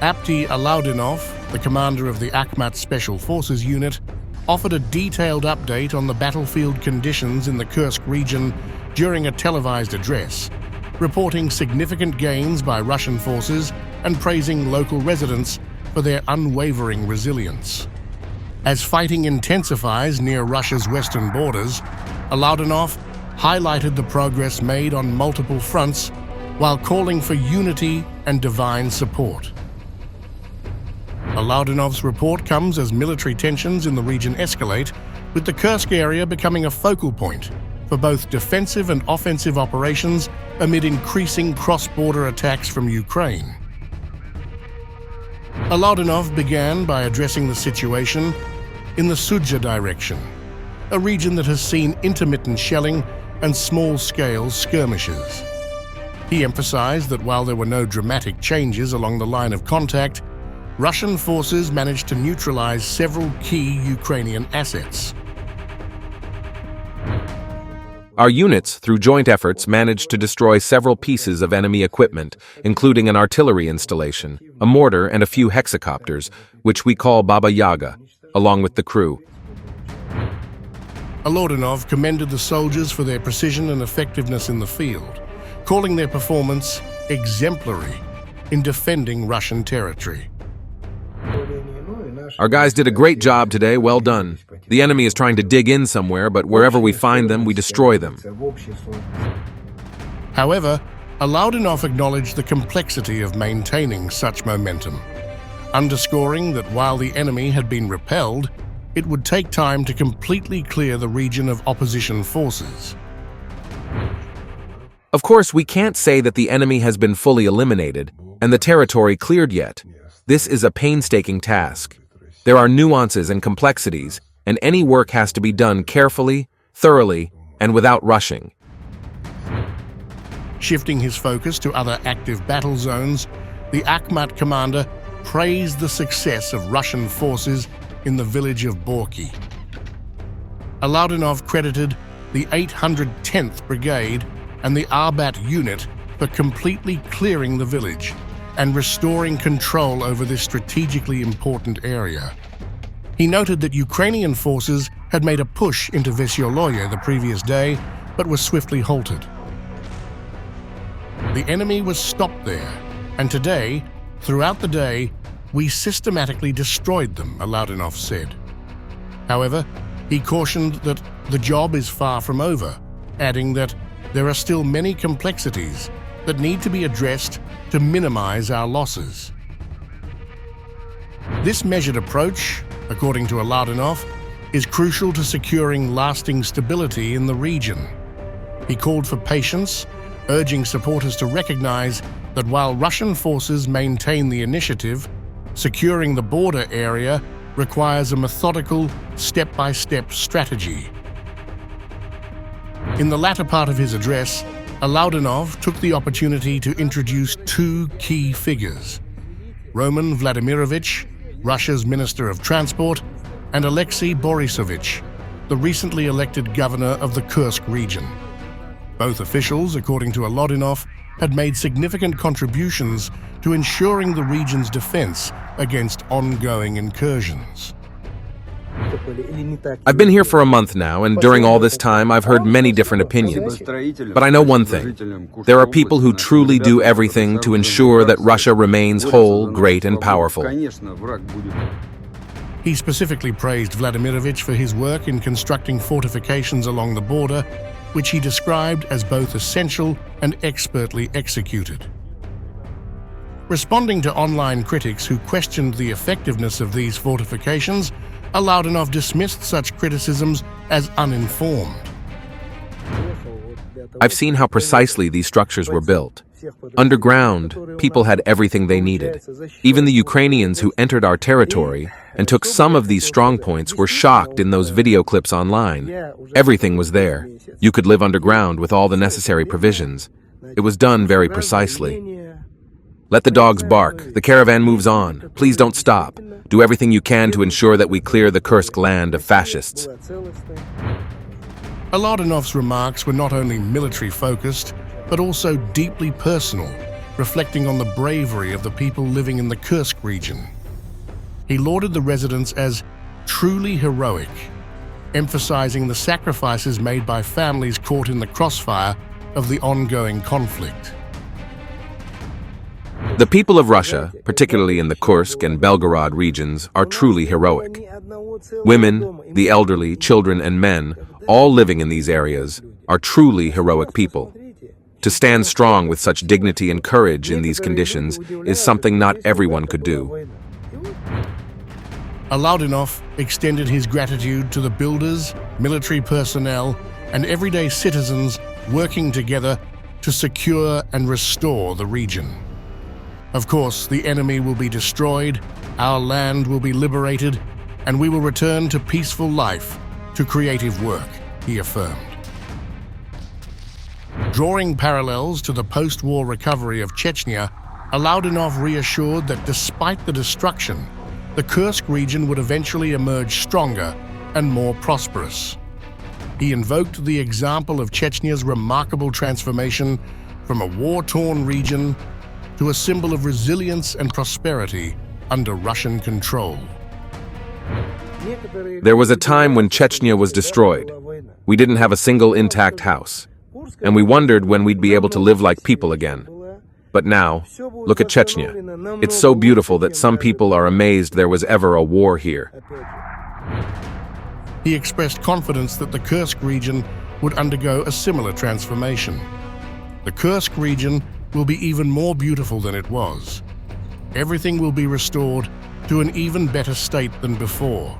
Apti Alaudinov, the commander of the Akhmat Special Forces unit, offered a detailed update on the battlefield conditions in the Kursk region during a televised address, reporting significant gains by Russian forces and praising local residents for their unwavering resilience. As fighting intensifies near Russia's western borders, Alaudinov highlighted the progress made on multiple fronts while calling for unity and divine support. Alaudinov's report comes as military tensions in the region escalate, with the Kursk area becoming a focal point for both defensive and offensive operations amid increasing cross-border attacks from Ukraine. Alaudinov began by addressing the situation in the Chechnya direction, a region that has seen intermittent shelling and small-scale skirmishes. He emphasized that while there were no dramatic changes along the line of contact, Russian forces managed to neutralize several key Ukrainian assets. Our units, through joint efforts, managed to destroy several pieces of enemy equipment, including an artillery installation, a mortar, and a few hexacopters, which we call Baba Yaga, along with the crew. Alaudinov commended the soldiers for their precision and effectiveness in the field, calling their performance exemplary in defending Russian territory. Our guys did a great job today, well done. The enemy is trying to dig in somewhere, but wherever we find them, we destroy them. However, Alaudinov acknowledged the complexity of maintaining such momentum, underscoring that while the enemy had been repelled, it would take time to completely clear the region of opposition forces. Of course, we can't say that the enemy has been fully eliminated and the territory cleared yet. This is a painstaking task. There are nuances and complexities, and any work has to be done carefully, thoroughly, and without rushing. Shifting his focus to other active battle zones, the Akhmat commander praised the success of Russian forces in the village of Borki. Alaudinov credited the 810th Brigade and the Arbat unit for completely clearing the village and restoring control over this strategically important area. He noted that Ukrainian forces had made a push into Vesyoloye the previous day, but were swiftly halted. The enemy was stopped there, and today, throughout the day, we systematically destroyed them, Alaudinov said. However, he cautioned that the job is far from over, adding that there are still many complexities that need to be addressed to minimize our losses. This measured approach, according to Alaudinov, is crucial to securing lasting stability in the region. He called for patience, urging supporters to recognize that while Russian forces maintain the initiative, securing the border area requires a methodical, step-by-step strategy. In the latter part of his address, Alaudinov took the opportunity to introduce two key figures: Roman Vladimirovich, Russia's Minister of Transport, and Alexei Borisovich, the recently elected governor of the Kursk region. Both officials, according to Alaudinov, had made significant contributions to ensuring the region's defense against ongoing incursions. I've been here for a month now, and during all this time I've heard many different opinions. But I know one thing. There are people who truly do everything to ensure that Russia remains whole, great, and powerful. He specifically praised Vladimirovich for his work in constructing fortifications along the border, which he described as both essential and expertly executed. Responding to online critics who questioned the effectiveness of these fortifications, Alaudinov dismissed such criticisms as uninformed. I've seen how precisely these structures were built. Underground, people had everything they needed. Even the Ukrainians who entered our territory and took some of these strongpoints were shocked in those video clips online. Everything was there. You could live underground with all the necessary provisions. It was done very precisely. Let the dogs bark. The caravan moves on. Please don't stop. Do everything you can to ensure that we clear the Kursk land of fascists. Alaudinov's remarks were not only military-focused, but also deeply personal, reflecting on the bravery of the people living in the Kursk region. He lauded the residents as truly heroic, emphasizing the sacrifices made by families caught in the crossfire of the ongoing conflict. The people of Russia, particularly in the Kursk and Belgorod regions, are truly heroic. Women, the elderly, children, and men, all living in these areas, are truly heroic people. To stand strong with such dignity and courage in these conditions is something not everyone could do. Alaudinov extended his gratitude to the builders, military personnel, and everyday citizens working together to secure and restore the region. Of course, the enemy will be destroyed, our land will be liberated, and we will return to peaceful life, to creative work, he affirmed. Drawing parallels to the post-war recovery of Chechnya, Alaudinov reassured that despite the destruction, the Kursk region would eventually emerge stronger and more prosperous. He invoked the example of Chechnya's remarkable transformation from a war-torn region to a symbol of resilience and prosperity under Russian control. There was a time when Chechnya was destroyed. We didn't have a single intact house, and we wondered when we'd be able to live like people again. But now, look at Chechnya. It's so beautiful that some people are amazed there was ever a war here. He expressed confidence that the Kursk region would undergo a similar transformation. The Kursk region will be even more beautiful than it was. Everything will be restored to an even better state than before.